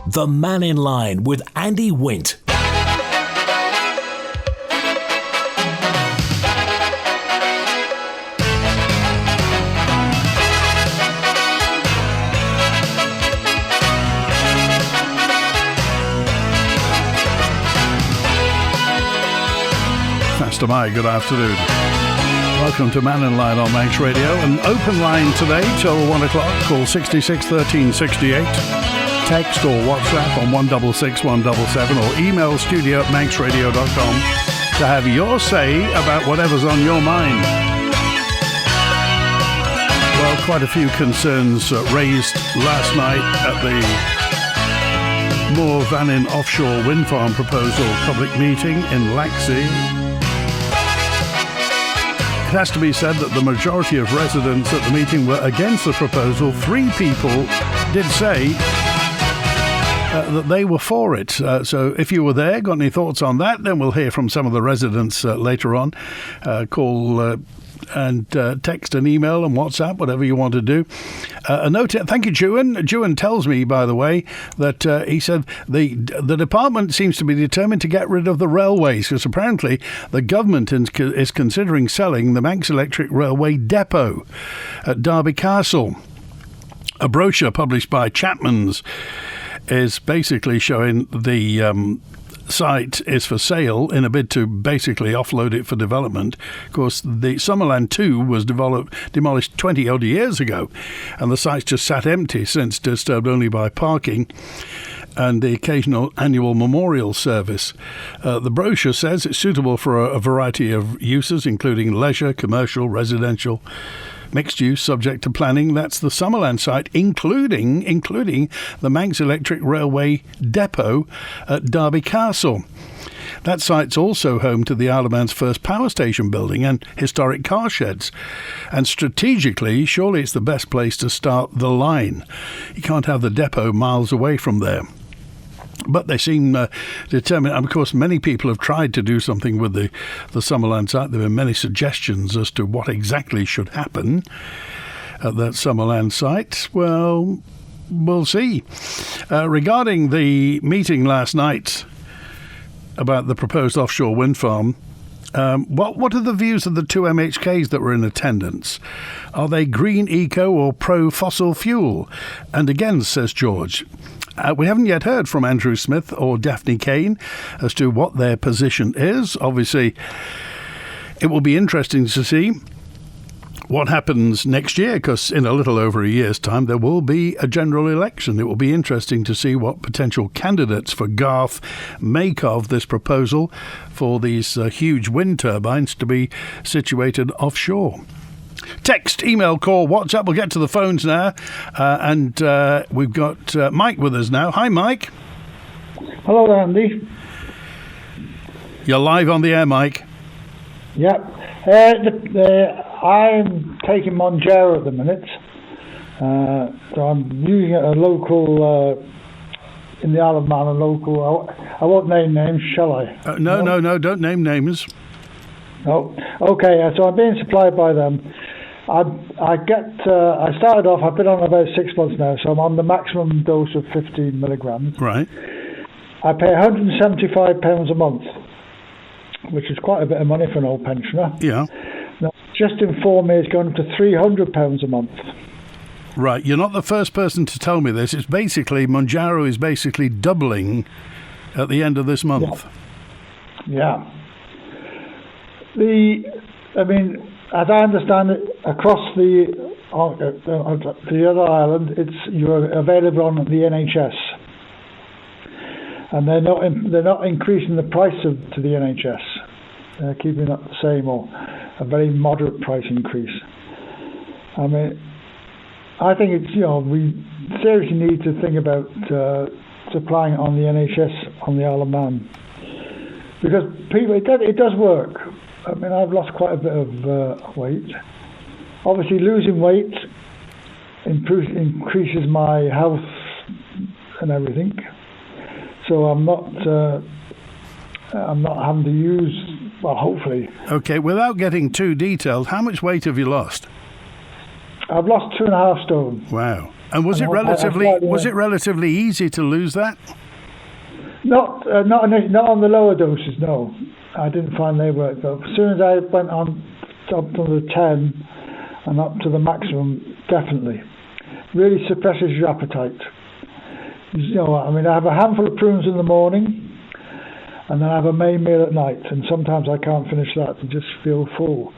The Mannin Line with Andy Wint. Faster Mike, good afternoon. Welcome to Mannin Line on Manx Radio. An open line today till 1 o'clock. Call 66 13 68. Text or WhatsApp on 166 177 or email studio@manxradio.com to have your say about whatever's on your mind. Well, quite a few concerns raised last night at the Mannin offshore wind farm proposal public meeting in Laxey. It has to be said that the majority of residents at the meeting were against the proposal. 3 people did say that they were for it. So if you were there, got any thoughts on that, then we'll hear from some of the residents later on. Call and text and email and WhatsApp, whatever you want to do. A note, thank you, Juan. Juan tells me, by the way, that he said the department seems to be determined to get rid of the railways because apparently the government is considering selling the Manx Electric Railway depot at Derby Castle. A brochure published by Chapman's is basically showing the site is for sale in a bid to basically offload it for development. Of course, the Summerland 2 was demolished 20 odd years ago, and the site's just sat empty since, disturbed only by parking and the occasional annual memorial service. The brochure says it's suitable for a variety of uses, including leisure, commercial, residential, mixed use, subject to planning. That's the Summerland site, including the Manx Electric Railway depot at Derby Castle. That site's also home to the Isle of Man's first power station building and historic car sheds. And strategically, surely it's the best place to start the line. You can't have the depot miles away from there. But they seem determined. And of course, many people have tried to do something with the Summerland site. There have been many suggestions as to what exactly should happen at that Summerland site. Well, we'll see. Regarding the meeting last night about the proposed offshore wind farm, what are the views of the 2 MHKs that were in attendance? Are they green eco or pro-fossil fuel? And again, says George, we haven't yet heard from Andrew Smith or Daphne Kane as to what their position is. Obviously, it will be interesting to see what happens next year, because in a little over a year's time, there will be a general election. It will be interesting to see what potential candidates for Garth make of this proposal for these huge wind turbines to be situated offshore. Text, email, call, WhatsApp. We'll get to the phones now. And we've got Mike with us now. Hi, Mike. Hello there, Andy. You're live on the air, Mike. Yep. I'm taking Mounjaro at the minute. So I'm using a local, in the Isle of Man, a local. I won't name names, shall I? No, don't name names. No. Okay, so I'm being supplied by them. I started off, I've been on about 6 months now, so I'm on the maximum dose of 15 milligrams. Right. I pay £175 a month, which is quite a bit of money for an old pensioner. Yeah. Now, just informed me it's going up to £300 a month. Right, you're not the first person to tell me this. It's basically, Mounjaro is basically doubling at the end of this month. Yeah. As I understand it, across the other island, you're available on the NHS, and they're not increasing the price to the NHS. They're keeping it the same or a very moderate price increase. I mean, I think it's we seriously need to think about supplying it on the NHS on the Isle of Man, because it does work. I mean, I've lost quite a bit of weight. Obviously, losing weight increases my health and everything. So I'm not having to use. Well, hopefully. Okay. Without getting too detailed, how much weight have you lost? I've lost 2.5 stone. Wow. And was it relatively easy to lose that? Not on the lower doses, no. I didn't find they worked. But as soon as I went on up to the 10 and up to the maximum, definitely. Really suppresses your appetite. You know, I mean, I have a handful of prunes in the morning, and then I have a main meal at night, and sometimes I can't finish that and just feel full.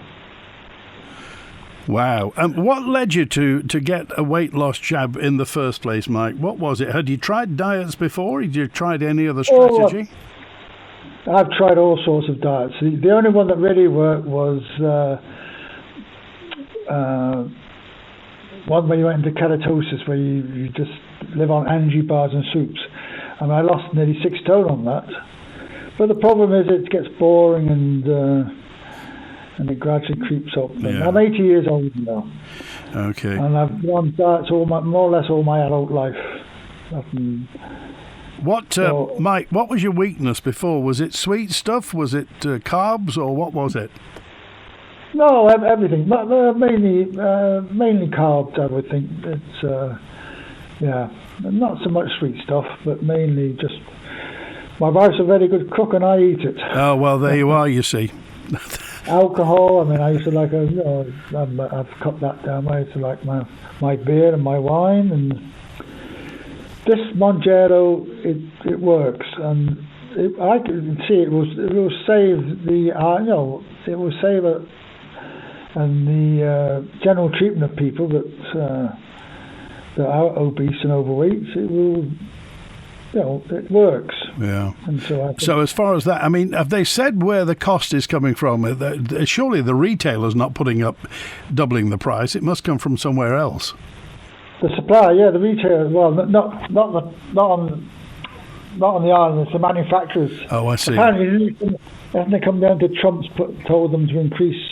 Wow. What led you to get a weight loss jab in the first place, Mike? What was it? Had you tried diets before? Had you tried any other strategy? I've tried all sorts of diets. The only one that really worked was one where you went into keratosis, where you just live on energy bars and soups. And I lost nearly 6 stone on that. But the problem is it gets boring and it gradually creeps up. Yeah. I'm 80 years old now. Okay. And I've done diets more or less all my adult life. Mike, what was your weakness before? Was it sweet stuff? Was it carbs, or what was it? No, everything. Mainly carbs, I would think. It's not so much sweet stuff, but mainly just. My wife's a very good cook, and I eat it. Oh well, there you are. You see. Alcohol. I mean, I used to like I've cut that down. I used to like my beer and my wine, and this Mounjaro, it works, and I can see it will save it will save it. And the general treatment of people that are obese and overweight, it will, it works. Yeah. And so as far as that, I mean, have they said where the cost is coming from? Surely the retailer's not doubling the price. It must come from somewhere else. The supplier, yeah, the retailer. Well, not on the island. It's the manufacturers. Oh, I see. Apparently, hasn't it come down to Trump's told them to increase?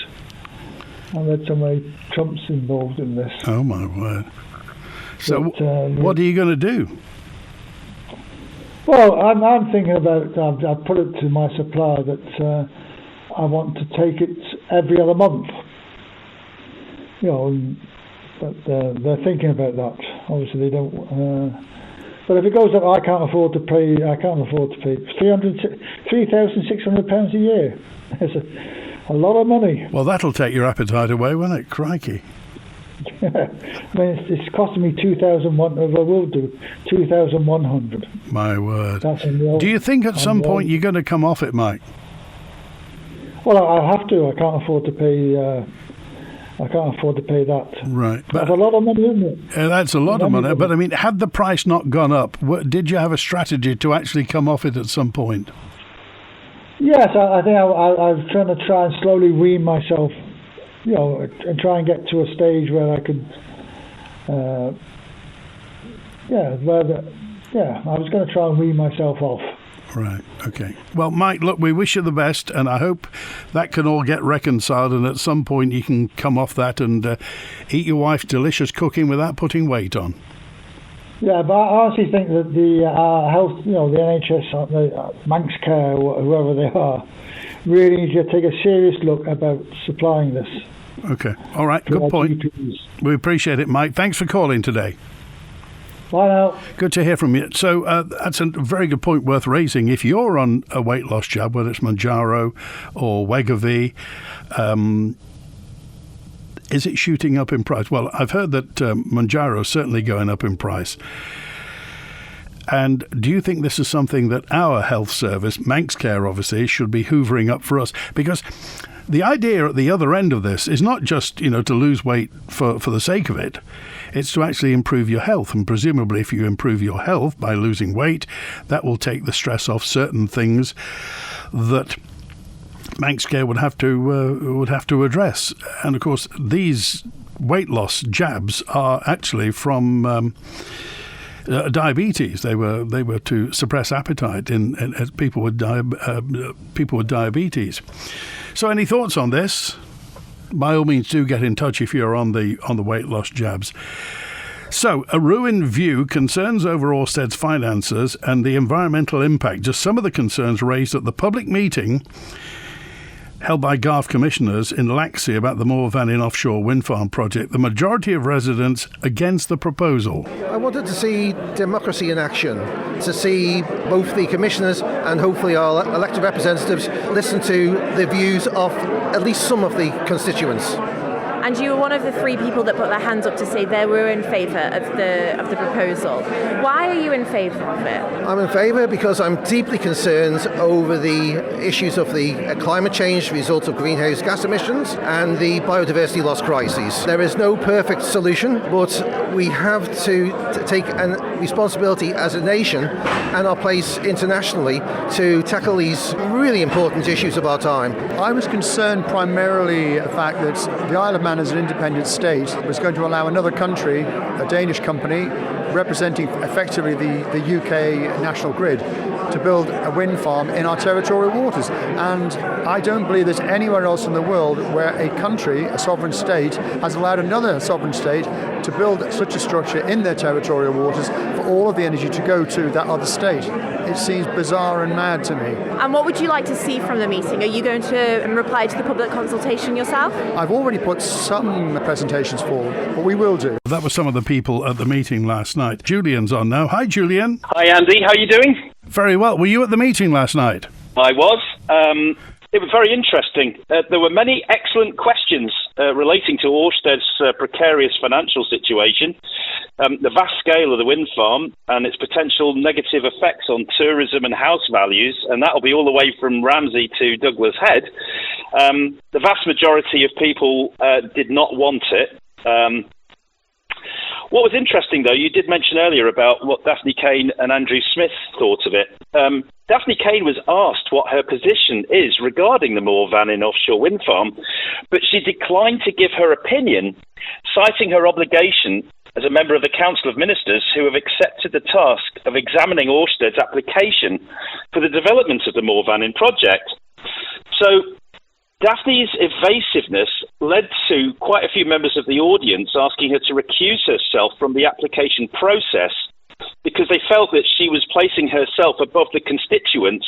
I read somewhere Trump's involved in this. Oh my word! So, what are you going to do? Well, I'm thinking about. I've put it to my supplier that I want to take it every other month. But they're thinking about that. Obviously, they don't. But if it goes up, I can't afford to pay. £3,600 a year. It's a lot of money. Well, that'll take your appetite away, won't it? Crikey. I mean, it's costing me 2,100. I will do 2,100. My word. Do you think at some point you're going to come off it, Mike? Well, I have to. I can't afford to pay. I can't afford to pay that. Right. That's a lot of money, isn't it? That's a lot of money. But I mean, had the price not gone up, did you have a strategy to actually come off it at some point? Yes, I think I was trying and slowly wean myself, and try and get to a stage where I could, I was going to try and wean myself off. Right, okay. Well, Mike, look, we wish you the best, and I hope that can all get reconciled, and at some point you can come off that and eat your wife's delicious cooking without putting weight on. Yeah, but I honestly think that the health, the NHS, the Manx Care, whoever they are, really need to take a serious look about supplying this. Okay, all right, good point. We appreciate it, Mike. Thanks for calling today. Bye now. Good to hear from you. So that's a very good point worth raising. If you're on a weight loss jab, whether it's Mounjaro or Wegovy, is it shooting up in price? Well, I've heard that Mounjaro is certainly going up in price. And do you think this is something that our health service, Manx Care obviously, should be hoovering up for us? Because the idea at the other end of this is not just, to lose weight for the sake of it. It's to actually improve your health. And presumably if you improve your health by losing weight, that will take the stress off certain things that Manx Care would have to address. And of course, these weight loss jabs are actually from diabetes. They were to suppress appetite in people with diabetes. So, any thoughts on this? By all means, do get in touch if you're on the weight loss jabs. So, a ruined view concerns over Orsted's finances and the environmental impact. Just some of the concerns raised at the public meeting held by Garth commissioners in Laxey about the Mannin offshore wind farm project. The majority of residents against the proposal. I wanted to see democracy in action, to see both the commissioners and hopefully our elected representatives listen to the views of at least some of the constituents. And you were one of the 3 people that put their hands up to say they were in favour of the proposal. Why are you in favour of it? I'm in favour because I'm deeply concerned over the issues of the climate change, result of greenhouse gas emissions, and the biodiversity loss crises. There is no perfect solution, but we have to take a responsibility as a nation and our place internationally to tackle these really important issues of our time. I was concerned primarily the fact that the Isle of Man as an independent state was going to allow another country, a Danish company, representing effectively the UK national grid, to build a wind farm in our territorial waters. And I don't believe there's anywhere else in the world where a country, a sovereign state, has allowed another sovereign state to build such a structure in their territorial waters for all of the energy to go to that other state. It seems bizarre and mad to me. And what would you like to see from the meeting? Are you going to reply to the public consultation yourself? I've already put some presentations forward, but we will do. That was some of the people at the meeting last night. Julian's on now. Hi, Julian. Hi, Andy. How are you doing? Very well. Were you at the meeting last night? I was. It was very interesting. There were many excellent questions relating to Ørsted's precarious financial situation, the vast scale of the wind farm and its potential negative effects on tourism and house values, and that'll be all the way from Ramsey to Douglas Head. The vast majority of people did not want it. What was interesting, though, you did mention earlier about what Daphne Kane and Andrew Smith thought of it. Daphne Kane was asked what her position is regarding the Mannin offshore wind farm, but she declined to give her opinion, citing her obligation as a member of the Council of Ministers who have accepted the task of examining Ørsted's application for the development of the Mannin project. So Daphne's evasiveness led to quite a few members of the audience asking her to recuse herself from the application process because they felt that she was placing herself above the constituents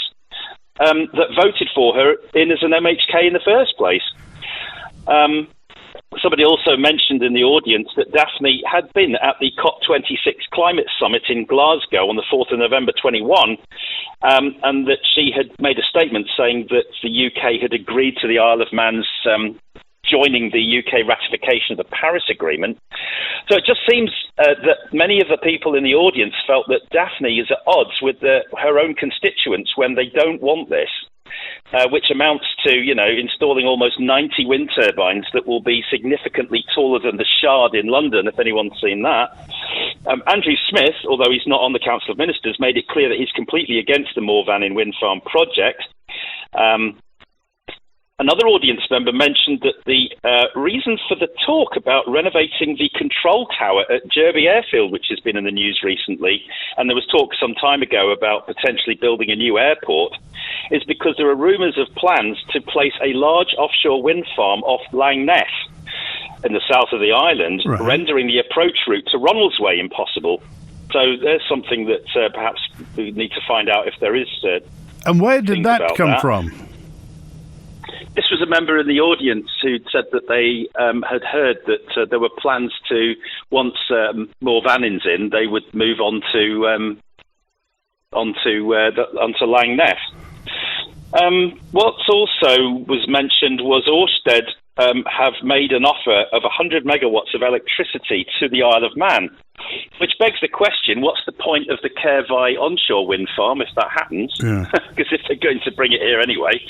that voted for her in as an MHK in the first place. Somebody also mentioned in the audience that Daphne had been at the COP26 climate summit in Glasgow on the 4th of November 21, and that she had made a statement saying that the UK had agreed to the Isle of Man's joining the UK ratification of the Paris Agreement. So it just seems that many of the people in the audience felt that Daphne is at odds with her own constituents when they don't want this. Which amounts to, installing almost 90 wind turbines that will be significantly taller than the Shard in London, if anyone's seen that. Andrew Smith, although he's not on the Council of Ministers, made it clear that he's completely against the Mannin wind farm project. Another audience member mentioned that the reason for the talk about renovating the control tower at Derby Airfield, which has been in the news recently, and there was talk some time ago about potentially building a new airport, is because there are rumours of plans to place a large offshore wind farm off Laxey in the south of the island, right, rendering the approach route to Ronaldsway impossible. So there's something that perhaps we need to find out if there is. And where did that come from? This was a member in the audience who said that they had heard that there were plans to, once more Vannins in, they would move onto Laxey. What's also was mentioned was Ørsted have made an offer of 100 megawatts of electricity to the Isle of Man, which begs the question, what's the point of the Kervai onshore wind farm if that happens? Because if they're going to bring it here anyway.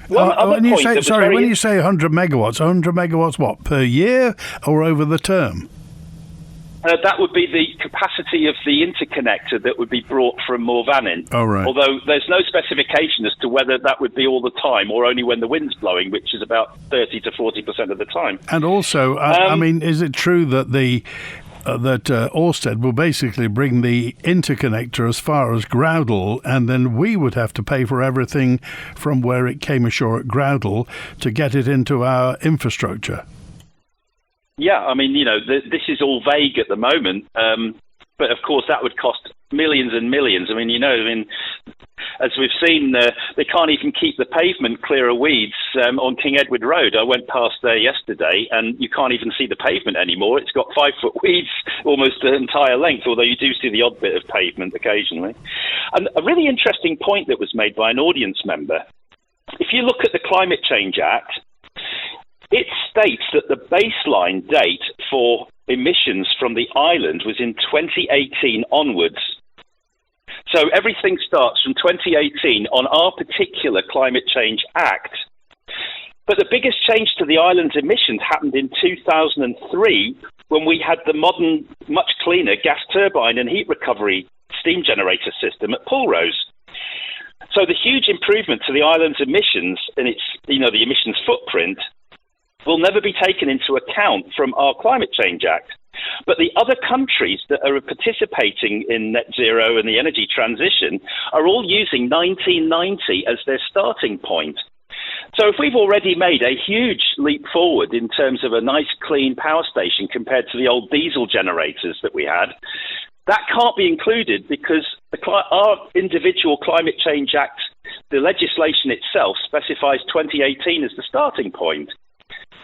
When you say 100 megawatts what, per year or over the term? That would be the capacity of the interconnector that would be brought from Mannin. Oh, right. Although there's no specification as to whether that would be all the time or only when the wind's blowing, which is about 30 to 40% of the time. And also, is it true that that Ørsted will basically bring the interconnector as far as Groudle, and then we would have to pay for everything from where it came ashore at Groudle to get it into our infrastructure? Yeah, this is all vague at the moment, but of course that would cost millions and millions. as we've seen, they can't even keep the pavement clear of weeds on King Edward Road. I went past there yesterday, and you can't even see the pavement anymore. It's got 5-foot weeds almost the entire length, although you do see the odd bit of pavement occasionally. And a really interesting point that was made by an audience member, if you look at the Climate Change Act, it states that the baseline date for emissions from the island was in 2018 onwards. So everything starts from 2018 on our particular Climate Change Act. But the biggest change to the island's emissions happened in 2003 when we had the modern, much cleaner gas turbine and heat recovery steam generator system at Pulrose. So the huge improvement to the island's emissions and its, the emissions footprint will never be taken into account from our Climate Change Act. But the other countries that are participating in net zero and the energy transition are all using 1990 as their starting point. So if we've already made a huge leap forward in terms of a nice clean power station compared to the old diesel generators that we had, that can't be included because our individual Climate Change Act, the legislation itself specifies 2018 as the starting point.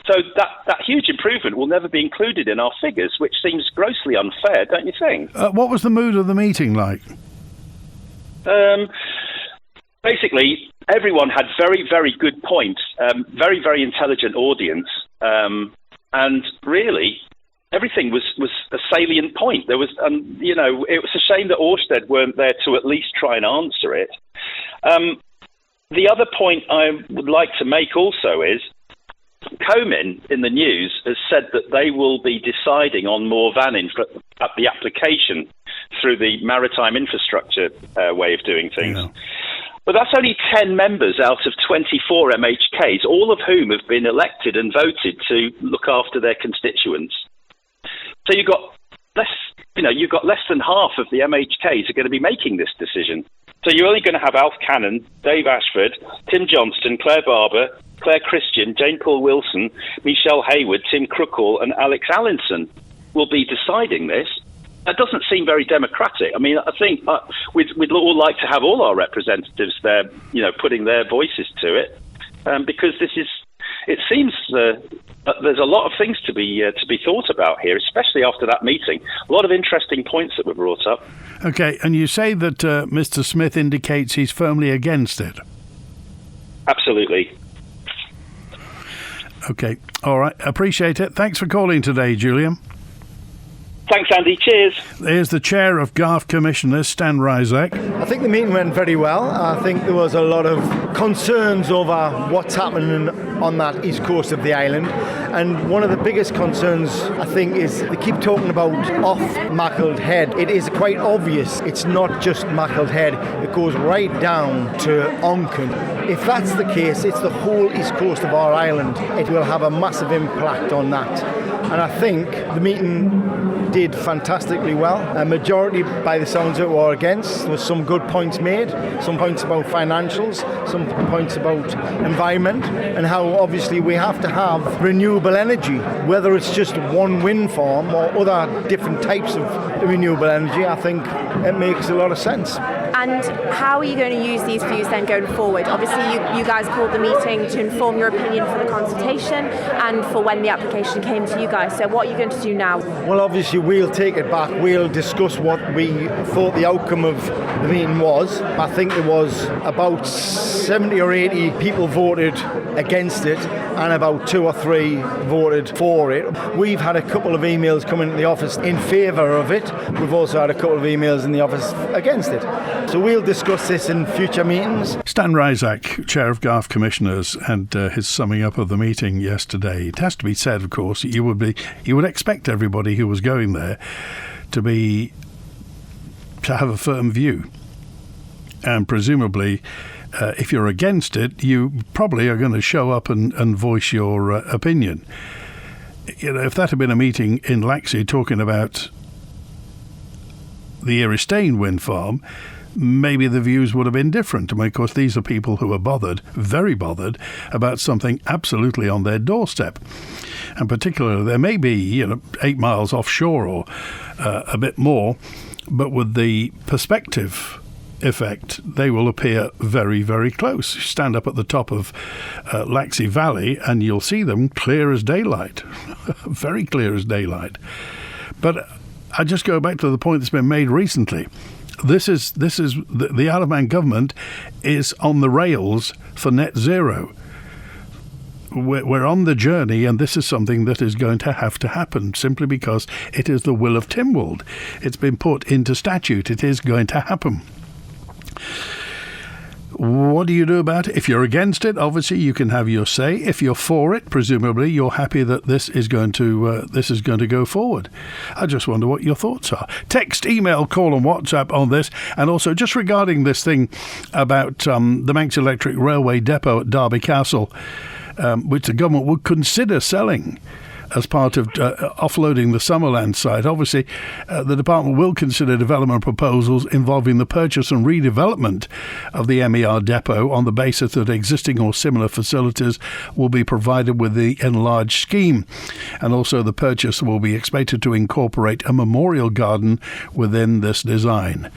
So that huge improvement will never be included in our figures, which seems grossly unfair, don't you think? What was the mood of the meeting like? Basically, everyone had very, very good points, very, very intelligent audience, and really everything was a salient point. There was, it was a shame that Orsted weren't there to at least try and answer it. The other point I would like to make also is Comin in the news has said that they will be deciding on more vanning at the application through the maritime infrastructure way of doing things. Yeah. But that's only 10 members out of 24 MHKs, all of whom have been elected and voted to look after their constituents. So you've got less than half of the MHKs are going to be making this decision. So you're only going to have Alf Cannon, Dave Ashford, Tim Johnston, Claire Barber, Claire Christian, Jane Paul Wilson, Michelle Hayward, Tim Crookall and Alex Allinson will be deciding this. That doesn't seem very democratic. I mean, I think we'd all like to have all our representatives there, putting their voices to it, because it seems there's a lot of things to be thought about here, especially after that meeting. A lot of interesting points that were brought up. Okay, and you say that Mr. Smith indicates he's firmly against it. Absolutely. Okay, all right, appreciate it. Thanks for calling today, Julian. Thanks, Andy. Cheers. Here's the chair of Garth Commissioners, Stan Ryzak. I think the meeting went very well. I think there was a lot of concerns over what's happening on that east coast of the island. And one of the biggest concerns, I think, is they keep talking about off Mackilled Head. It is quite obvious it's not just Mackilled Head. It goes right down to Onken. If that's the case, it's the whole east coast of our island. It will have a massive impact on that. And I think the meeting did fantastically well. A majority, by the sounds of it, were against. There was some good points made, some points about financials, some points about environment, and how obviously we have to have renewable energy, whether it's just one wind farm or other different types of renewable energy. I think it makes a lot of sense. And how are you going to use these views then going forward? Obviously, you guys called the meeting to inform your opinion for the consultation and for when the application came to you guys. So what are you going to do now? Well, obviously, we'll take it back. We'll discuss what we thought the outcome of the meeting was. I think there was about 70 or 80 people voted against it and about 2 or 3 voted for it. We've had a couple of emails come into the office in favour of it. We've also had a couple of emails in the office against it. So we'll discuss this in future meetings. Stan Ryzak, Chair of Garth Commissioners, and his summing up of the meeting yesterday. It has to be said, of course, you would expect everybody who was going there to have a firm view. And presumably, if you're against it, you probably are going to show up and voice your opinion. If that had been a meeting in Laxey talking about the Eristane wind farm, maybe the views would have been different. I mean, of course, these are people who are bothered, very bothered, about something absolutely on their doorstep. And particularly, there may be 8 miles offshore or a bit more, but with the perspective effect, they will appear very, very close. Stand up at the top of Laxey Valley and you'll see them clear as daylight, very clear as daylight. But I just go back to the point that's been made recently. This is the Isle of Man government is on the rails for net zero. We're on the journey, and this is something that is going to have to happen simply because it is the will of Tynwald. It's been put into statute. It is going to happen. What do you do about it? If you're against it, obviously you can have your say. If you're for it, presumably you're happy that this is going to go forward. I just wonder what your thoughts are. Text, email, call and WhatsApp on this. And also just regarding this thing about the Manx Electric Railway Depot at Derby Castle, which the government would consider selling as part of offloading the Summerland site. Obviously, the department will consider development proposals involving the purchase and redevelopment of the MER depot on the basis that existing or similar facilities will be provided with the enlarged scheme. And also the purchase will be expected to incorporate a memorial garden within this design.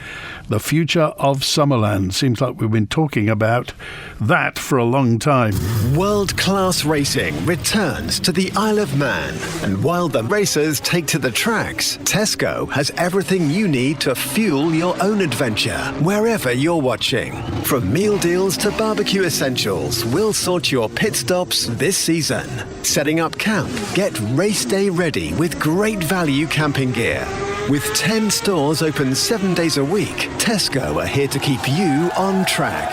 The future of Summerland. Seems like we've been talking about that for a long time. World-class racing returns to the Isle of Man. And while the racers take to the tracks, Tesco has everything you need to fuel your own adventure, wherever you're watching. From meal deals to barbecue essentials, we'll sort your pit stops this season. Setting up camp, get race day ready with great value camping gear. With 10 stores open 7 days a week, Tesco are here to keep you on track.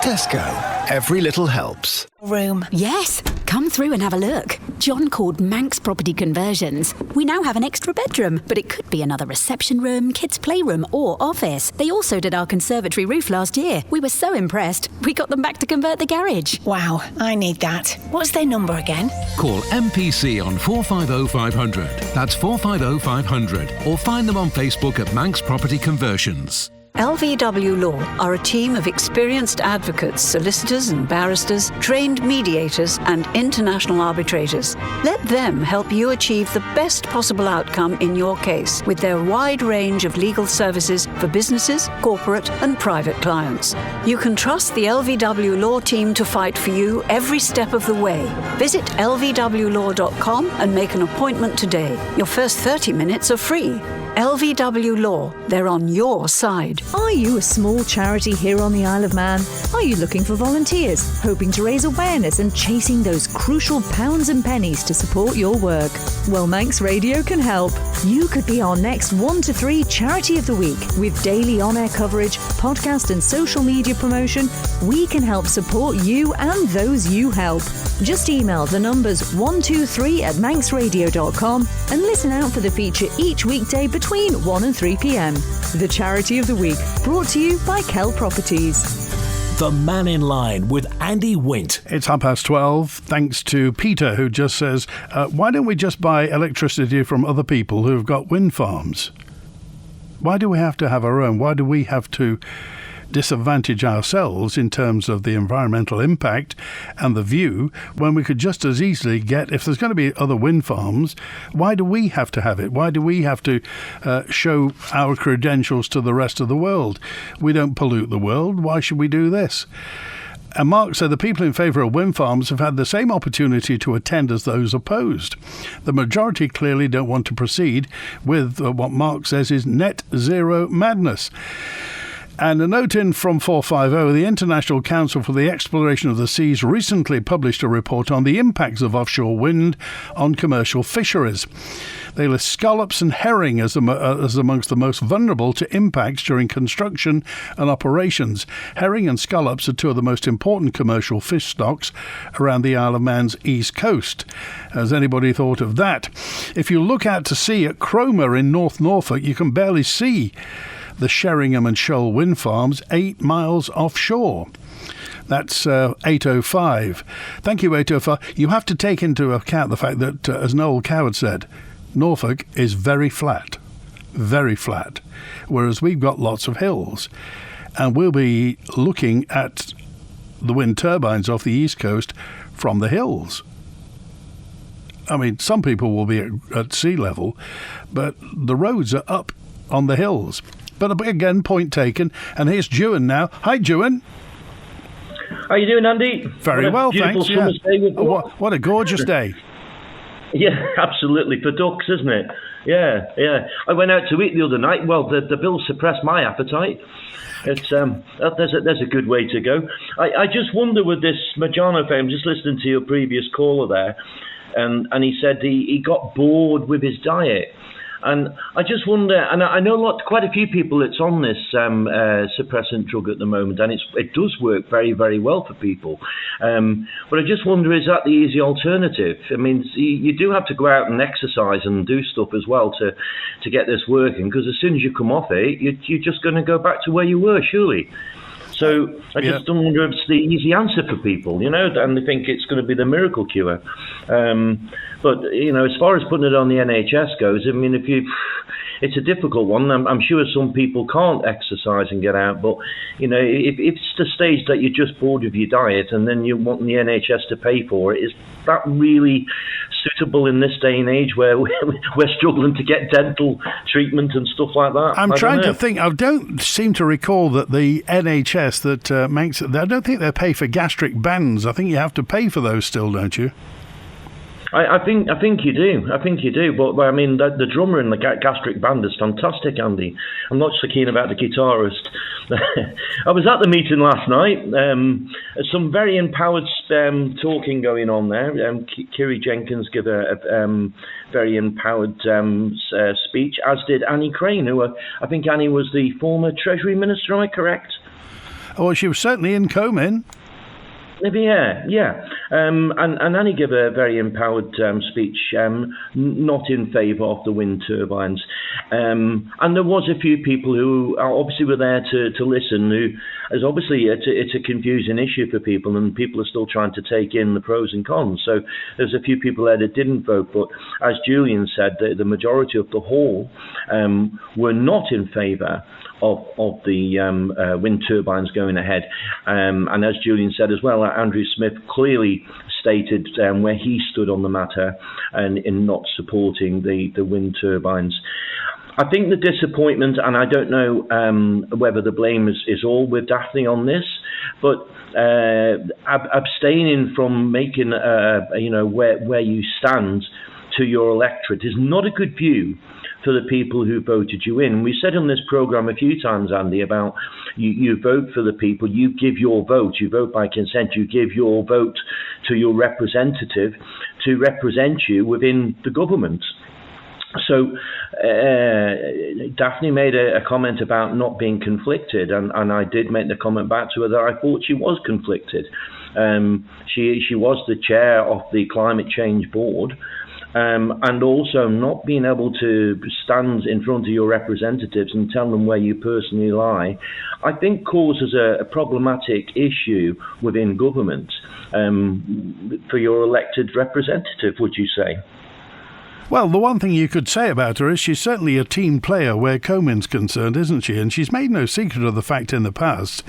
Tesco, every little helps. Room. Yes, come through and have a look. John called Manx Property Conversions. We now have an extra bedroom, but it could be another reception room, kids' playroom or office. They also did our conservatory roof last year. We were so impressed, we got them back to convert the garage. Wow, I need that. What's their number again? Call MPC on 450 500. That's 450 500. Or find them on Facebook at Manx Property Conversions. LVW Law are a team of experienced advocates, solicitors and barristers, trained mediators and international arbitrators. Let them help you achieve the best possible outcome in your case with their wide range of legal services for businesses, corporate and private clients. You can trust the LVW Law team to fight for you every step of the way. Visit lvwlaw.com and make an appointment today. Your first 30 minutes are free. LVW Law, they're on your side. Are you a small charity here on the Isle of Man? Are you looking for volunteers, hoping to raise awareness and chasing those crucial pounds and pennies to support your work? Well, Manx Radio can help. You could be our next 1 to 3 Charity of the Week. With daily on-air coverage, podcast and social media promotion, we can help support you and those you help. Just email the numbers 123@manxradio.com and listen out for the feature each weekday between 1 and 3 p.m. The Charity of the Week, brought to you by Kell Properties. The Mannin Line with Andy Wint. It's 12:30. Thanks to Peter, who just says, why don't we just buy electricity from other people who've got wind farms? Why do we have to have our own? Why do we have to disadvantage ourselves in terms of the environmental impact and the view when we could just as easily get, if there's going to be other wind farms, why do we have to have it? Why do we have to show our credentials to the rest of the world? We don't pollute the world. Why should we do this? And Mark said the people in favour of wind farms have had the same opportunity to attend as those opposed. The majority clearly don't want to proceed with what Mark says is net zero madness. And a note in from 450, the International Council for the Exploration of the Seas recently published a report on the impacts of offshore wind on commercial fisheries. They list scallops and herring as amongst the most vulnerable to impacts during construction and operations. Herring and scallops are two of the most important commercial fish stocks around the Isle of Man's east coast. Has anybody thought of that? If you look out to sea at Cromer in North Norfolk, you can barely see the Sheringham and Shoal wind farms 8 miles offshore. That's 805. Thank you, 805. You have to take into account the fact that, as Noel Coward said, Norfolk is very flat, whereas we've got lots of hills. And we'll be looking at the wind turbines off the east coast from the hills. I mean, some people will be at sea level, but the roads are up on the hills. But again, point taken. And here's Juan now. Hi, Juan. How you doing, Andy? Very well, thanks. Yeah. What a gorgeous day. Yeah, absolutely. For ducks, isn't it? Yeah. I went out to eat the other night. Well, the bill suppressed my appetite. It's there's a good way to go. I just wonder with this Mounjaro thing, I'm just listening to your previous caller there, and he said he got bored with his diet. And I just wonder, and I know quite a few people that's on this suppressant drug at the moment, and it does work very, very well for people. But I just wonder, is that the easy alternative? I mean, you do have to go out and exercise and do stuff as well to get this working, because as soon as you come off it, you're just going to go back to where you were, surely. So I just wonder if it's the easy answer for people, and they think it's going to be the miracle cure. But, as far as putting it on the NHS goes, I mean, it's a difficult one. I'm sure some people can't exercise and get out, but, if it's the stage that you're just bored of your diet and then you want the NHS to pay for it, is that really suitable in this day and age where we're struggling to get dental treatment and stuff like that? I'm trying to think. I don't seem to recall that the NHS that makes it. I don't think they pay for gastric bands. I think you have to pay for those still, don't you? I think you do. But I mean, the drummer in the gastric band is fantastic, Andy. I'm not so keen about the guitarist. I was at the meeting last night. Some very empowered talking going on there. Kiri Jenkins gave a very empowered speech, as did Annie Crane, who I think Annie was the former Treasury Minister. Am I correct? Oh, well, she was certainly in Comyn. Yeah. And Annie gave a very empowered speech, not in favour of the wind turbines. And there was a few people who obviously were there to listen, who is obviously it's a confusing issue for people, and people are still trying to take in the pros and cons. So there's a few people there that didn't vote, but as Julian said, the majority of the hall were not in favour of the wind turbines going ahead. And as Julian said as well, Andrew Smith clearly stated where he stood on the matter and in not supporting the wind turbines. I think the disappointment, and I don't know whether the blame is all with Daphne on this, but abstaining from making where you stand to your electorate is not a good view for the people who voted you in. We said on this programme a few times, Andy, about you vote for the people, you give your vote, you vote by consent, you give your vote to your representative to represent you within the government. So Daphne made a comment about not being conflicted, and I did make the comment back to her that I thought she was conflicted. She was the chair of the Climate Change Board, and also not being able to stand in front of your representatives and tell them where you personally lie, I think causes a problematic issue within government for your elected representative, would you say? Well, the one thing you could say about her is she's certainly a team player where Comyn's concerned, isn't she? And she's made no secret of the fact in the past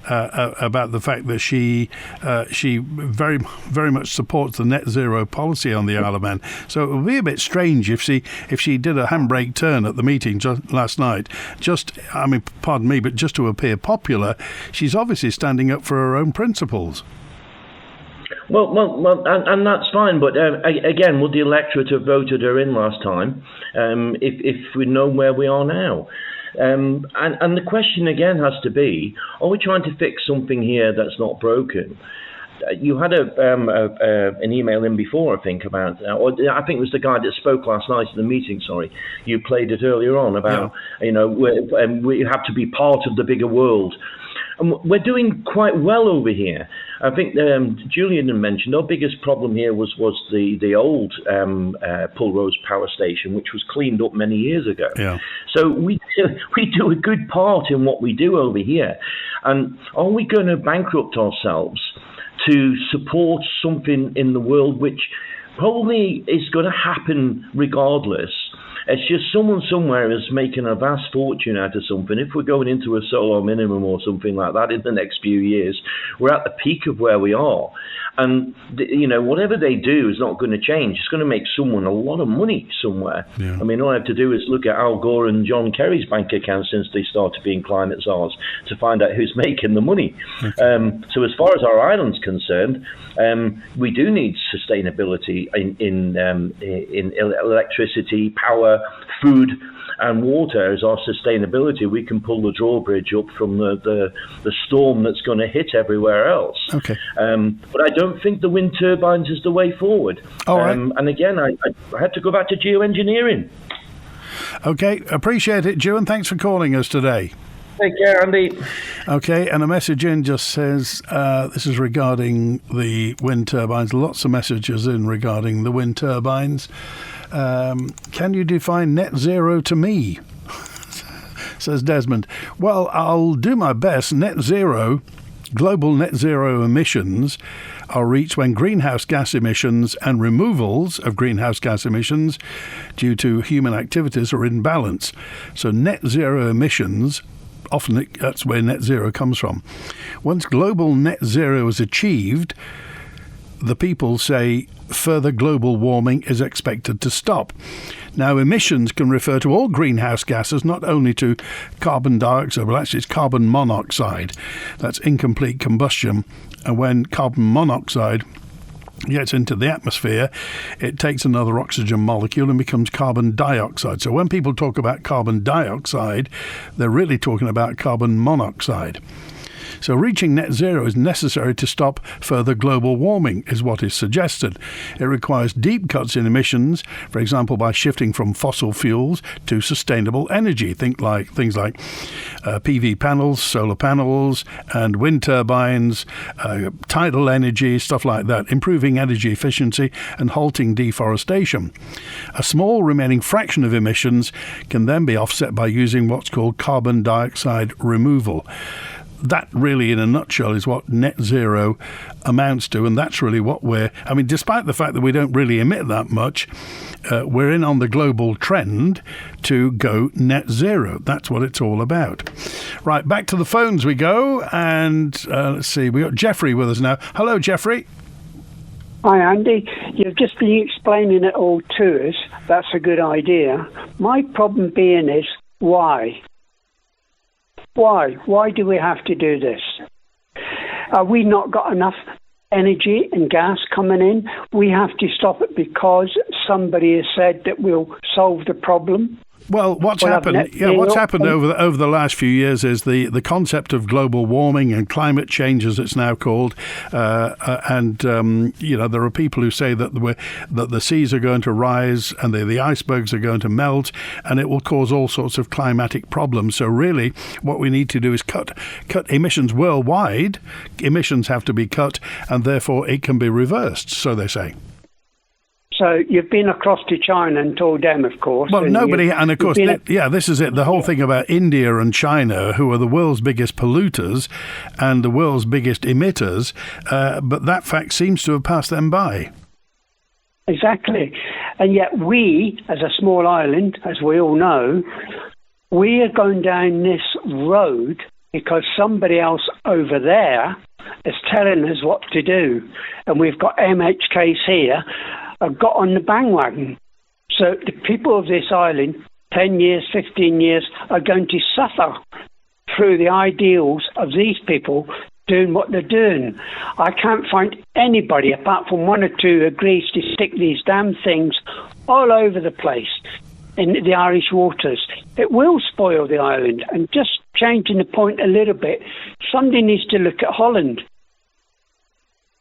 about the fact that she very, very much supports the net zero policy on the Isle of Man. So it would be a bit strange if she did a handbrake turn at the meeting last night. Pardon me, but just to appear popular, she's obviously standing up for her own principles. Well, and that's fine. But again, would the electorate have voted her in last time if we know where we are now? And the question again has to be: are we trying to fix something here that's not broken? You had an email in before, I think, about, or I think it was the guy that spoke last night at the meeting. Sorry, you played it earlier on about we have to be part of the bigger world. And we're doing quite well over here. I think Julian mentioned our biggest problem here was the old Pulrose power station, which was cleaned up many years ago. Yeah. So we do a good part in what we do over here. And are we going to bankrupt ourselves to support something in the world which probably is going to happen regardless, It's just someone somewhere is making a vast fortune out of something. If we're going into a solar minimum or something like that in the next few years, we're at the peak of where we are. And, whatever they do is not going to change. It's going to make someone a lot of money somewhere. Yeah. I mean, all I have to do is look at Al Gore and John Kerry's bank accounts since they started being climate czars to find out who's making the money. Okay. So as far as our island's concerned, we do need sustainability in electricity, power, food, and water as our sustainability. We can pull the drawbridge up from the storm that's going to hit everywhere else. Okay. But I don't think the wind turbines is the way forward. All right. And again, I had to go back to geoengineering. Okay, appreciate it, Joe, and thanks for calling us today. Take care, Andy. Okay, and a message in just says, this is regarding the wind turbines. Lots of messages in regarding the wind turbines. Can you define net zero to me? Says Desmond. Well, I'll do my best. Net zero, global net zero emissions are reached when greenhouse gas emissions and removals of greenhouse gas emissions due to human activities are in balance. So net zero emissions, often that's where net zero comes from. Once global net zero is achieved, the people say further global warming is expected to stop. Now, emissions can refer to all greenhouse gases, not only to carbon dioxide, well, actually it's carbon monoxide. That's incomplete combustion. And when carbon monoxide gets into the atmosphere, it takes another oxygen molecule and becomes carbon dioxide. So when people talk about carbon dioxide, they're really talking about carbon monoxide. So reaching net zero is necessary to stop further global warming, is what is suggested. It requires deep cuts in emissions, for example, by shifting from fossil fuels to sustainable energy. Things like PV panels, solar panels, and wind turbines, tidal energy, stuff like that, improving energy efficiency and halting deforestation. A small remaining fraction of emissions can then be offset by using what's called carbon dioxide removal. That really, in a nutshell, is what net zero amounts to, and that's really what despite the fact that we don't really emit that much, we're in on the global trend to go net zero. That's what it's all about. Right, back to the phones we go, and let's see, we got Jeffrey with us now. Hello, Jeffrey. Hi, Andy. You've just been explaining it all to us. That's a good idea. My problem being is, why? Why do we have to do this? Are we not got enough energy and gas coming in? We have to stop it because somebody has said that we'll solve the problem. What's happened over the last few years is the concept of global warming and climate change, as it's now called, there are people who say that the seas are going to rise and the icebergs are going to melt, and it will cause all sorts of climatic problems. So really, what we need to do is cut emissions worldwide. Emissions have to be cut, and therefore it can be reversed. So they say. So you've been across to China and told them, of course. Well, this is it. The whole thing about India and China, who are the world's biggest polluters and the world's biggest emitters, but that fact seems to have passed them by. Exactly. And yet we, as a small island, as we all know, we are going down this road because somebody else over there is telling us what to do. And we've got MHKs here have got on the bandwagon. So the people of this island, 10 years, 15 years, are going to suffer through the ideals of these people doing what they're doing. I can't find anybody, apart from one or two, agrees to stick these damn things all over the place in the Irish waters. It will spoil the island. And just changing the point a little bit, somebody needs to look at Holland.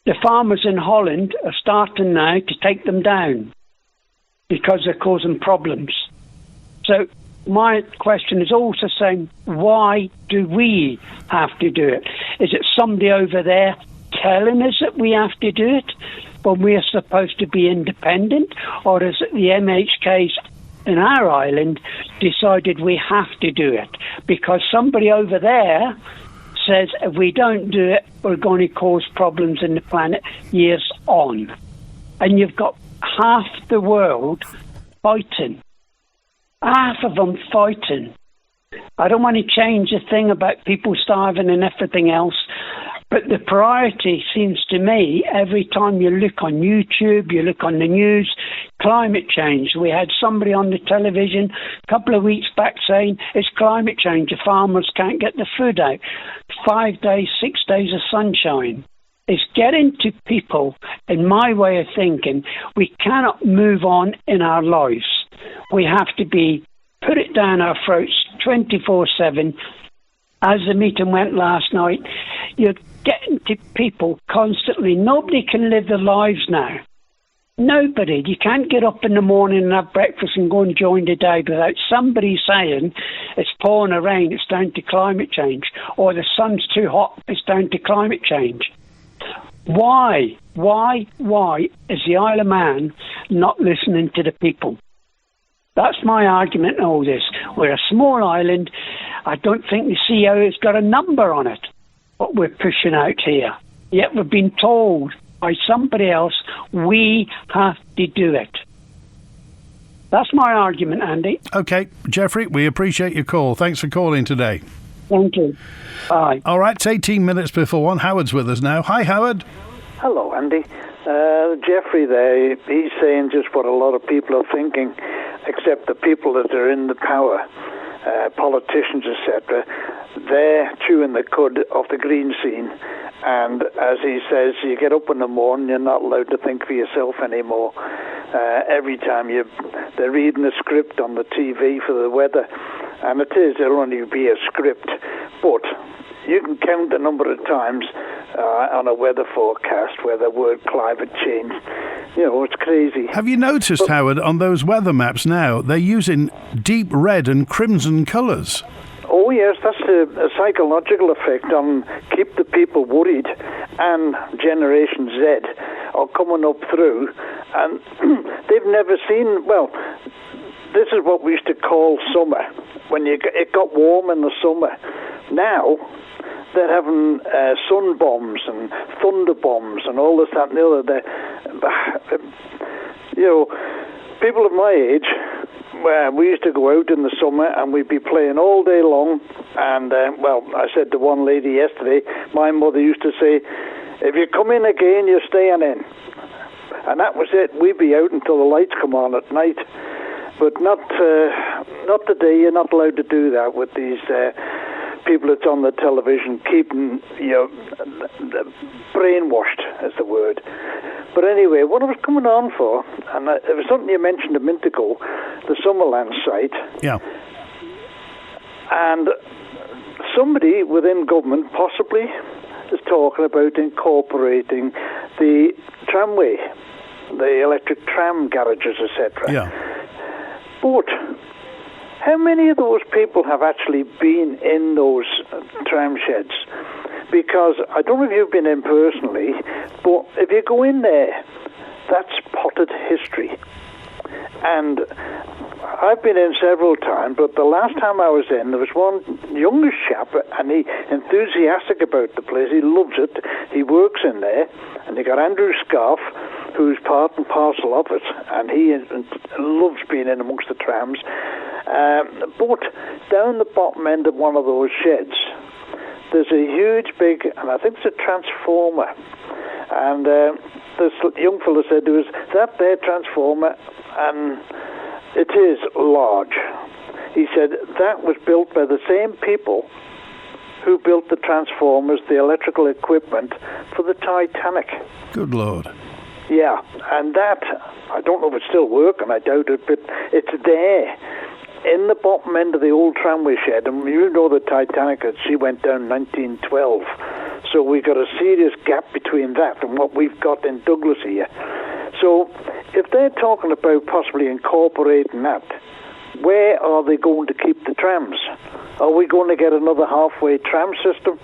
The farmers in Holland are starting now to take them down because they're causing problems. So my question is also saying, why do we have to do it? Is it somebody over there telling us that we have to do it when we are supposed to be independent? Or is it the MHKs in our island decided we have to do it? Because somebody over there says if we don't do it, we're going to cause problems in the planet years on. And you've got half the world fighting half of them fighting. I don't want to change the thing about people starving and everything else, but the priority seems to me, every time you look on YouTube, you look on the news, climate change. We had somebody on the television a couple of weeks back saying it's climate change. The farmers can't get the food out. 5 days, 6 days of sunshine. It's getting to people, in my way of thinking, we cannot move on in our lives. We have to put it down our throats 24/7. As the meeting went last night, you're getting to people constantly. Nobody can live their lives now. Nobody. You can't get up in the morning and have breakfast and go and join the day without somebody saying it's pouring a rain, it's down to climate change, or the sun's too hot, it's down to climate change. Why is the Isle of Man not listening to the people? That's my argument in all this. We're a small island. I don't think the CEO has got a number on it, what we're pushing out here. Yet we've been told by somebody else we have to do it. That's my argument, Andy. OK, Jeffrey, we appreciate your call. Thanks for calling today. Thank you. Bye. All right, it's 18 minutes before 1. Howard's with us now. Hi, Howard. Hello, Andy. Jeffrey there, he's saying just what a lot of people are thinking, except the people that are in the power, politicians, etc., they're chewing the cud of the green scene. And as he says, you get up in the morning, you're not allowed to think for yourself anymore. Every time they're reading a script on the TV for the weather, and it'll only be a script, but you can count the number of times on a weather forecast where the word climate change, it's crazy. Have you noticed, Howard, on those weather maps now, they're using deep red and crimson colours? Oh yes, that's a psychological effect on keep the people worried, and Generation Z are coming up through, and they've never seen, this is what we used to call summer, when it got warm in the summer. Now they're having sun bombs and thunder bombs and all this, that and the other. People of my age, we used to go out in the summer and we'd be playing all day long. And, I said to one lady yesterday, my mother used to say, if you come in again, you're staying in. And that was it. We'd be out until the lights come on at night. But not today. You're not allowed to do that with these people that's on the television, keeping brainwashed, is the word. But anyway, what I was coming on for, and it was something you mentioned a minute ago, the Summerland site. Yeah. And somebody within government possibly is talking about incorporating the tramway, the electric tram garages, etc. Yeah. But how many of those people have actually been in those tram sheds? Because I don't know if you've been in personally, but if you go in there, that's potted history. And I've been in several times, but the last time I was in, there was one younger chap, and he enthusiastic about the place. He loves it. He works in there, and they got Andrew Scarf, who's part and parcel of it, and he loves being in amongst the trams. But down the bottom end of one of those sheds, there's a huge big, and I think it's a transformer. And this young fellow said to us, that there transformer, and it is large. He said that was built by the same people who built the transformers, the electrical equipment for the Titanic. Good Lord. Yeah, and that, I don't know if it's still working, I doubt it, but it's there in the bottom end of the old tramway shed. And you know the Titanic, she went down 1912. So we've got a serious gap between that and what we've got in Douglas here. So if they're talking about possibly incorporating that, where are they going to keep the trams? Are we going to get another halfway tram system?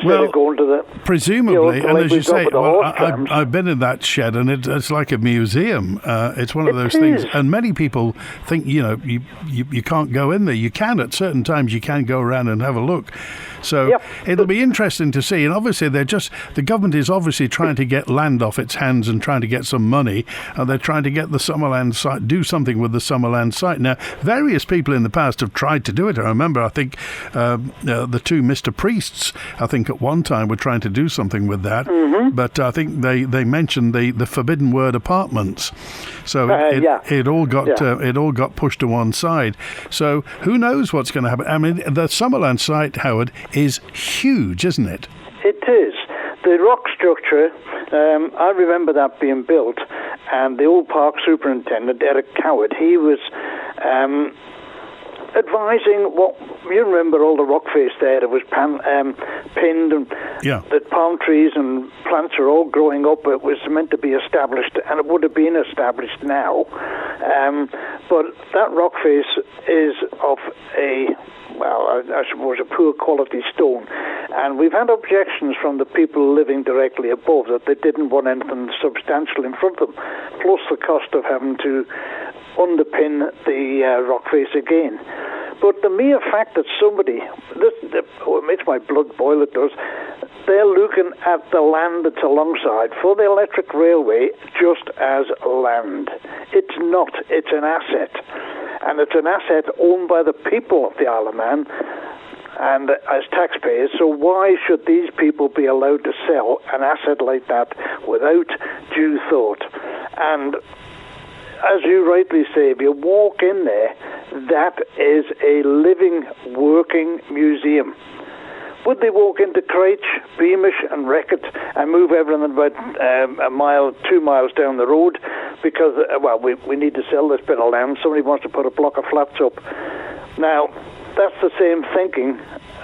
Well, going to the, presumably, and like as you say, I've I've been in that shed, and it's like a museum. It's one of those things, and many people think, you can't go in there. You can at certain times. You can go around and have a look, So it'll be interesting to see. And obviously, the government is obviously trying to get land off its hands and trying to get some money. And they're trying to get the Summerland site, do something with the Summerland site. Now, various people in the past have tried to do it. I remember, I think, the two Mr. Priests, I think at one time were trying to do something with that. Mm-hmm. But I think they mentioned the forbidden word apartments. So it all got pushed to one side. So who knows what's going to happen? I mean, the Summerland site, Howard, is huge, isn't it? It is. The rock structure, I remember that being built, and the old park superintendent, Eric Coward, he was advising you remember all the rock face there. It was pinned, and the palm trees and plants are all growing up. It was meant to be established, and it would have been established now. But that rock face is of I suppose a poor quality stone. And we've had objections from the people living directly above that they didn't want anything substantial in front of them, plus the cost of having to underpin the rock face again. But the mere fact that somebody, it makes my blood boil, it does, they're looking at the land that's alongside for the electric railway just as land. It's not, it's an asset. And it's an asset owned by the people of the Isle of Man and as taxpayers. So why should these people be allowed to sell an asset like that without due thought? And as you rightly say, if you walk in there, that is a living, working museum. Would they walk into Craich, Beamish and Reckitt and move everything about a mile, 2 miles down the road because, we need to sell this bit of land, somebody wants to put a block of flats up. Now, that's the same thinking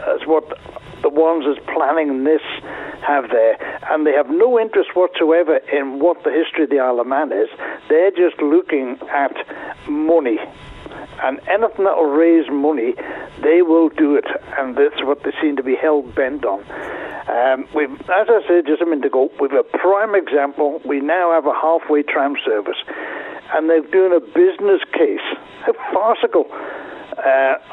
as what the ones that's planning this have there, and they have no interest whatsoever in what the history of the Isle of Man is. They're just looking at money. And anything that will raise money, they will do it, and that's what they seem to be hell-bent on. As I said just a minute ago, we've a prime example. We now have a halfway tram service, and they're doing a business case, farcical,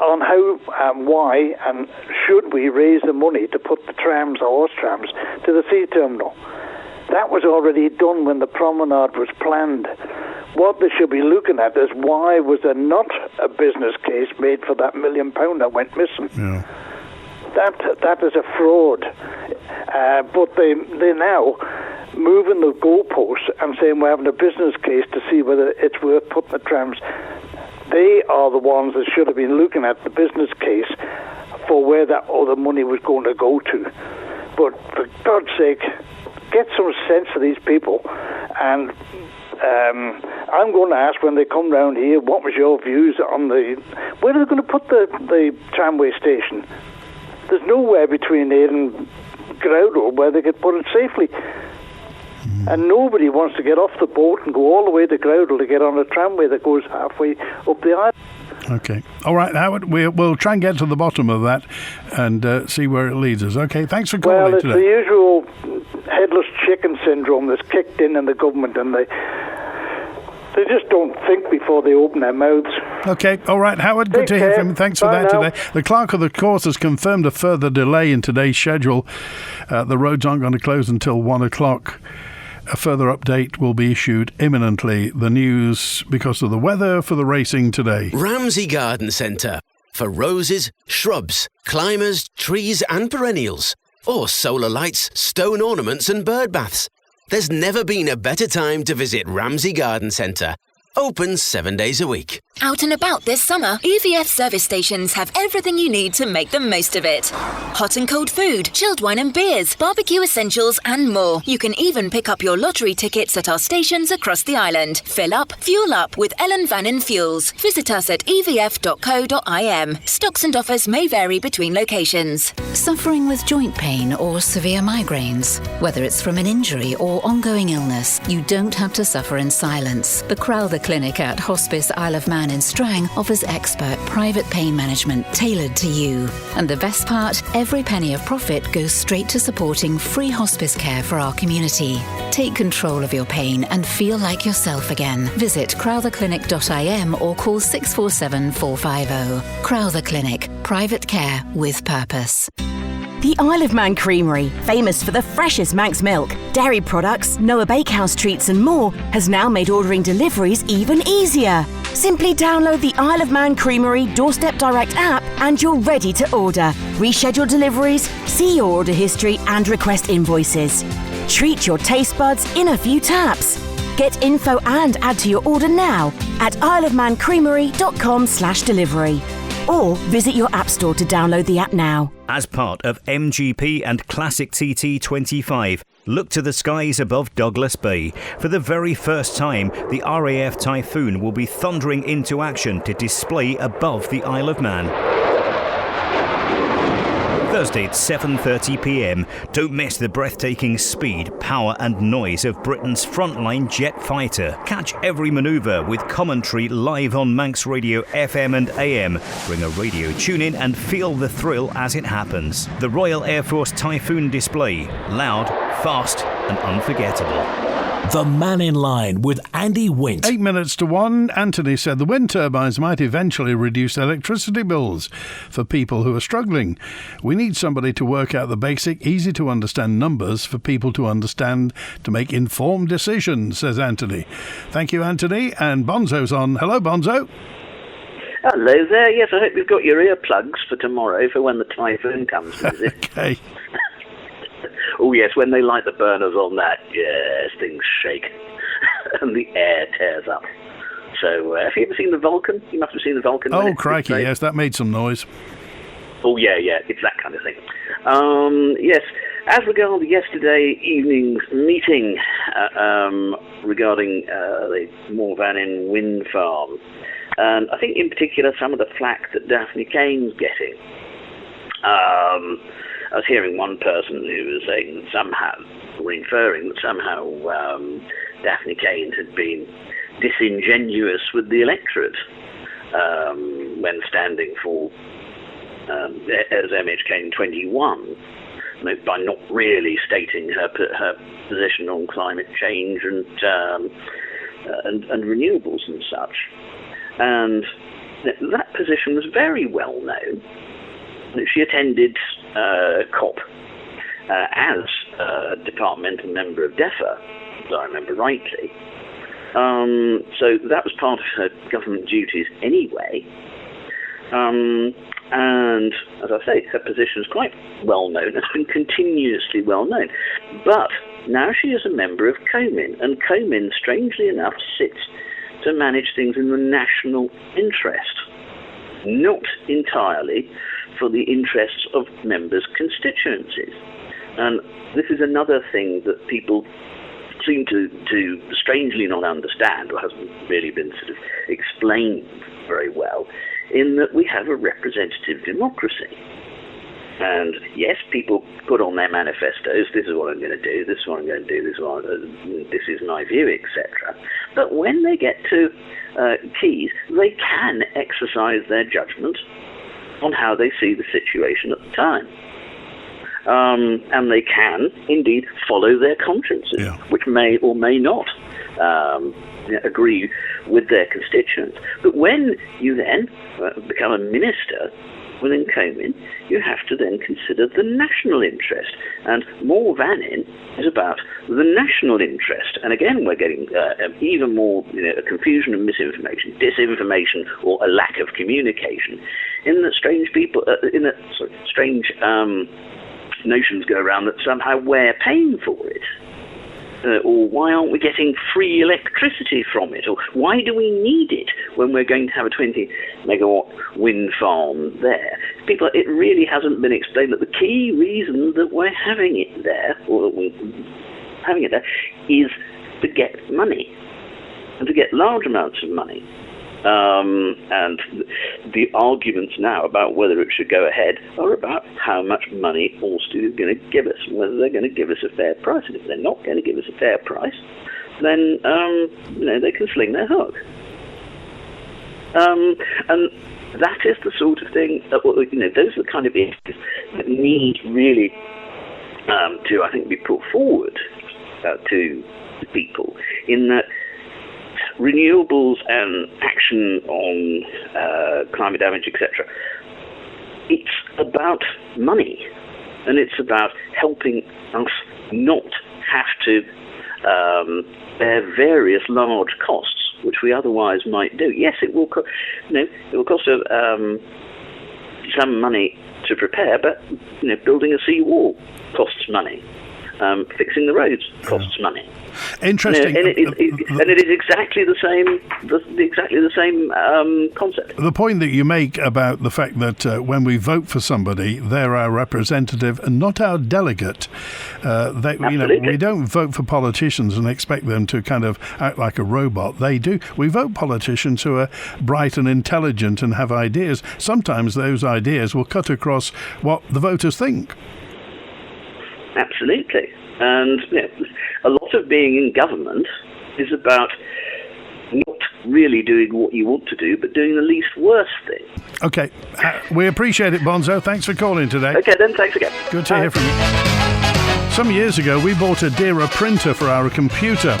on how and why and should we raise the money to put the trams, the horse trams, to the sea terminal. That was already done when the promenade was planned. What they should be looking at is why was there not a business case made for that £1 million that went missing? Yeah. That is a fraud. But they're now moving the goalposts and saying we're having a business case to see whether it's worth putting the trams. They are the ones that should have been looking at the business case for where that other money was going to go to. But for God's sake, get some sense of these people. And I'm going to ask when they come round here, what was your views on where are they going to put the tramway station? There's nowhere between here and Groudle where they could put it safely. And nobody wants to get off the boat and go all the way to Groudle to get on a tramway that goes halfway up the island. Okay. All right, Howard, we'll try and get to the bottom of that and see where it leads us. Okay, thanks for calling today. Well, it's the usual headless chicken syndrome that's kicked in the government, and they just don't think before they open their mouths. Okay, all right, Howard, good to hear from you. Thanks for that today. The clerk of the course has confirmed a further delay in today's schedule. The roads aren't going to close until 1 o'clock. A further update will be issued imminently. The news because of the weather for the racing today. Ramsey Garden Centre. For roses, shrubs, climbers, trees and perennials. Or solar lights, stone ornaments and bird baths. There's never been a better time to visit Ramsey Garden Centre. Open 7 days a week. Out and about this summer, EVF service stations have everything you need to make the most of it. Hot and cold food, chilled wine and beers, barbecue essentials and more. You can even pick up your lottery tickets at our stations across the island. Fill up, fuel up with Ellen Vannin Fuels. Visit us at evf.co.im. Stocks and offers may vary between locations. Suffering with joint pain or severe migraines? Whether it's from an injury or ongoing illness, you don't have to suffer in silence. The Crowther Clinic at Hospice Isle of Man in Strang offers expert private pain management tailored to you. And the best part, every penny of profit goes straight to supporting free hospice care for our community. Take control of your pain and feel like yourself again. Visit crowtherclinic.im or call 647 450. Crowther Clinic, private care with purpose. The Isle of Man Creamery, famous for the freshest Manx milk, dairy products, Noah Bakehouse treats and more, has now made ordering deliveries even easier. Simply download the Isle of Man Creamery Doorstep Direct app and you're ready to order. Reschedule deliveries, see your order history and request invoices. Treat your taste buds in a few taps. Get info and add to your order now at isleofmancreamery.com/delivery. Or visit your app store to download the app now. As part of MGP and Classic TT25, look to the skies above Douglas Bay. For the very first time, the RAF Typhoon will be thundering into action to display above the Isle of Man. Thursday at 7:30 p.m. Don't miss the breathtaking speed, power and noise of Britain's frontline jet fighter. Catch every manoeuvre with commentary live on Manx Radio FM and AM. Bring a radio tune in and feel the thrill as it happens. The Royal Air Force Typhoon display. Loud, fast and unforgettable. The Mannin Line with Andy Wint. 8 minutes to 1. Anthony said the wind turbines might eventually reduce electricity bills for people who are struggling. We need somebody to work out the basic, easy to understand numbers for people to understand to make informed decisions, says Anthony. Thank you, Anthony. And Bonzo's on. Hello, Bonzo. Hello there. Yes, I hope you've got your earplugs for tomorrow for when the typhoon comes to visit. Okay. Oh, yes, when they light the burners on that, yes, things shake and the air tears up. So, have you ever seen the Vulcan? You must have seen the Vulcan. Oh, crikey, yes, that made some noise. Oh, yeah, it's that kind of thing. Yes, as regards yesterday evening's meeting regarding the Mannin wind farm, and I think in particular some of the flack that Daphne Kane's getting. I was hearing one person who was saying that somehow, or inferring that somehow Daphne Kane had been disingenuous with the electorate when standing for as MHK 21, by not really stating her position on climate change and renewables and such. And that position was very well known. She attended COP as a departmental member of DEFRA, if I remember rightly. So that was part of her government duties anyway. And as I say, her position is quite well known. It's been continuously well known. But now she is a member of COMIN, and COMIN, strangely enough, sits to manage things in the national interest, not entirely for the interests of members' constituencies. And this is another thing that people seem to strangely not understand, or hasn't really been sort of explained very well, in that we have a representative democracy. And yes, people put on their manifestos, this is what I'm going to do, this is what I'm going to do, this is my view, etc. But when they get to keys, they can exercise their judgment on how they see the situation at the time. And they can, indeed, follow their consciences, which may or may not agree with their constituents. But when you then become a minister within COMIN, you have to then consider the national interest. And more Mannin is about the national interest. And again, we're getting even more confusion and misinformation, disinformation, or a lack of communication. In that strange people, strange notions go around that somehow we're paying for it. Or why aren't we getting free electricity from it? Or why do we need it when we're going to have a 20 megawatt wind farm there? It really hasn't been explained that the key reason that we're having it there, is to get money, and to get large amounts of money. And the arguments now about whether it should go ahead are about how much money Allsted is going to give us, and whether they're going to give us a fair price. And if they're not going to give us a fair price, then they can sling their hook. And that is the sort of thing that, those are the kind of issues that need really to, I think, be put forward to people, in that renewables and action on climate damage, etc. It's about money. and it's about helping us not have to bear various large costs which we otherwise might do. Yes, it will cost some money to prepare, but building a seawall costs money. Fixing the roads costs money. Interesting. And it is exactly the same concept. The point that you make about the fact that when we vote for somebody, they're our representative and not our delegate. We don't vote for politicians and expect them to kind of act like a robot. They do. We vote politicians who are bright and intelligent and have ideas. Sometimes those ideas will cut across what the voters think. Absolutely. And a lot of being in government is about not really doing what you want to do, but doing the least worst thing. Okay. We appreciate it, Bonzo. Thanks for calling today. Okay, then. Thanks again. Good to hear from you. Some years ago, we bought a Dira printer for our computer.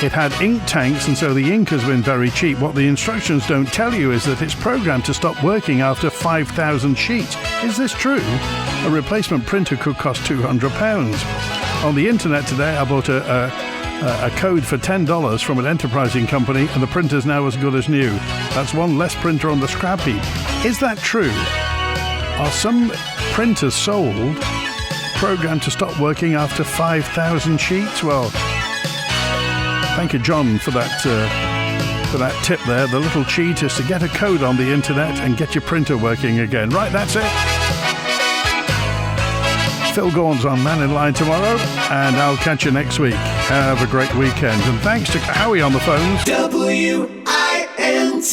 It had ink tanks, and so the ink has been very cheap. What the instructions don't tell you is that it's programmed to stop working after 5,000 sheets. Is this true? A replacement printer could cost £200. On the internet today, I bought a code for $10 from an enterprising company, and the printer's now as good as new. That's one less printer on the scrap heap. Is that true? Are some printers sold programmed to stop working after 5,000 sheets? Well, thank you, John, for that tip there. The little cheat is to get a code on the internet and get your printer working again. Right, that's it. Phil Gaughan's on Mannin Line tomorrow, and I'll catch you next week. Have a great weekend. And thanks to Howie on the phones. WINT.